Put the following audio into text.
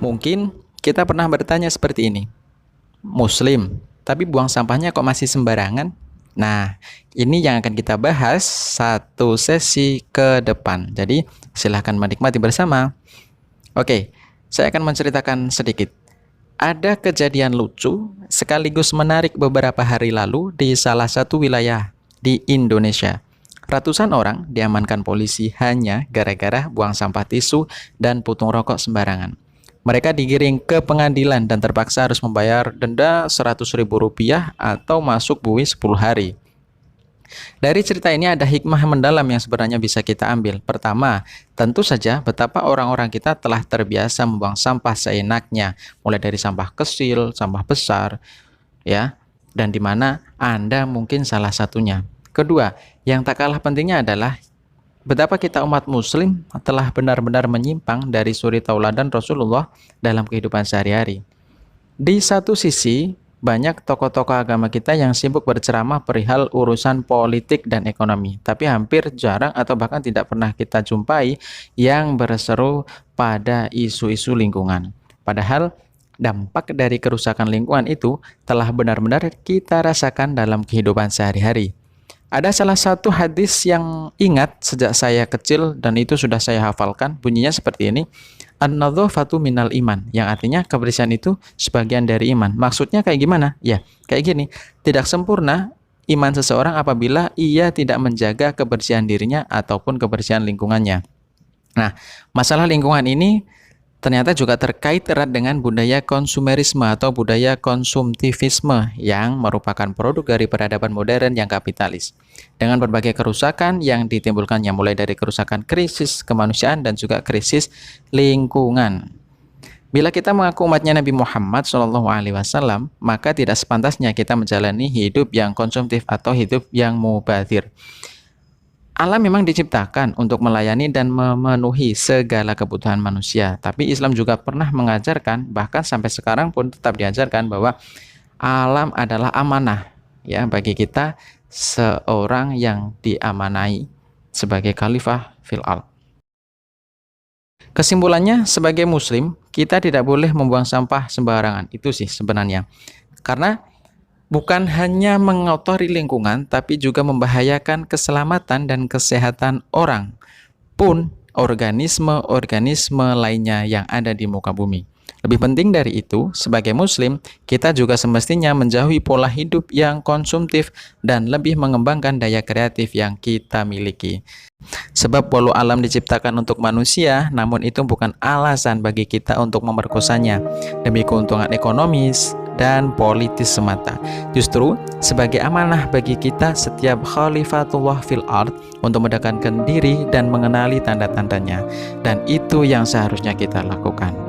Mungkin kita pernah bertanya seperti ini, Muslim, tapi buang sampahnya kok masih sembarangan? Nah, ini yang akan kita bahas satu sesi ke depan. Jadi, silahkan menikmati bersama. Oke, saya akan menceritakan sedikit. Ada kejadian lucu sekaligus menarik beberapa hari lalu di salah satu wilayah di Indonesia. Ratusan orang diamankan polisi hanya gara-gara buang sampah tisu dan puntung rokok sembarangan. Mereka digiring ke pengadilan dan terpaksa harus membayar denda Rp100.000 atau masuk bui 10 hari. Dari cerita ini ada hikmah mendalam yang sebenarnya bisa kita ambil. Pertama, tentu saja betapa orang-orang kita telah terbiasa membuang sampah seenaknya, mulai dari sampah kecil, sampah besar, ya, dan di mana Anda mungkin salah satunya. Kedua, yang tak kalah pentingnya adalah betapa kita umat muslim telah benar-benar menyimpang dari suri tauladan Rasulullah dalam kehidupan sehari-hari. Di satu sisi, banyak tokoh-tokoh agama kita yang sibuk berceramah perihal urusan politik dan ekonomi. Tapi hampir jarang atau bahkan tidak pernah kita jumpai yang berseru pada isu-isu lingkungan. Padahal dampak dari kerusakan lingkungan itu telah benar-benar kita rasakan dalam kehidupan sehari-hari. Ada salah satu hadis yang ingat sejak saya kecil dan itu sudah saya hafalkan, bunyinya seperti ini. An-nadhafatu minal iman, yang artinya kebersihan itu sebagian dari iman. Maksudnya kayak gimana? Ya, kayak gini. Tidak sempurna iman seseorang apabila ia tidak menjaga kebersihan dirinya ataupun kebersihan lingkungannya. Nah, masalah lingkungan ini ternyata juga terkait erat dengan budaya konsumerisme atau budaya konsumtivisme yang merupakan produk dari peradaban modern yang kapitalis. Dengan berbagai kerusakan yang ditimbulkannya mulai dari kerusakan krisis kemanusiaan dan juga krisis lingkungan. Bila kita mengaku umatnya Nabi Muhammad SAW, maka tidak sepantasnya kita menjalani hidup yang konsumtif atau hidup yang mubadzir. Alam memang diciptakan untuk melayani dan memenuhi segala kebutuhan manusia. Tapi Islam juga pernah mengajarkan, bahkan sampai sekarang pun tetap diajarkan bahwa alam adalah amanah ya bagi kita seorang yang diamanai sebagai khalifah fil ardh. Kesimpulannya, sebagai muslim, kita tidak boleh membuang sampah sembarangan. Itu sih sebenarnya. Karena bukan hanya mengotori lingkungan, tapi juga membahayakan keselamatan dan kesehatan orang pun organisme-organisme lainnya yang ada di muka bumi. Lebih penting dari itu, sebagai muslim, kita juga semestinya menjauhi pola hidup yang konsumtif dan lebih mengembangkan daya kreatif yang kita miliki. Sebab walau alam diciptakan untuk manusia, namun itu bukan alasan bagi kita untuk memerkosanya demi keuntungan ekonomis dan politis semata. Justru sebagai amanah bagi kita setiap khalifatullah fil ardh untuk mendekatkan diri dan mengenali tanda-tandanya. Dan itu yang seharusnya kita lakukan.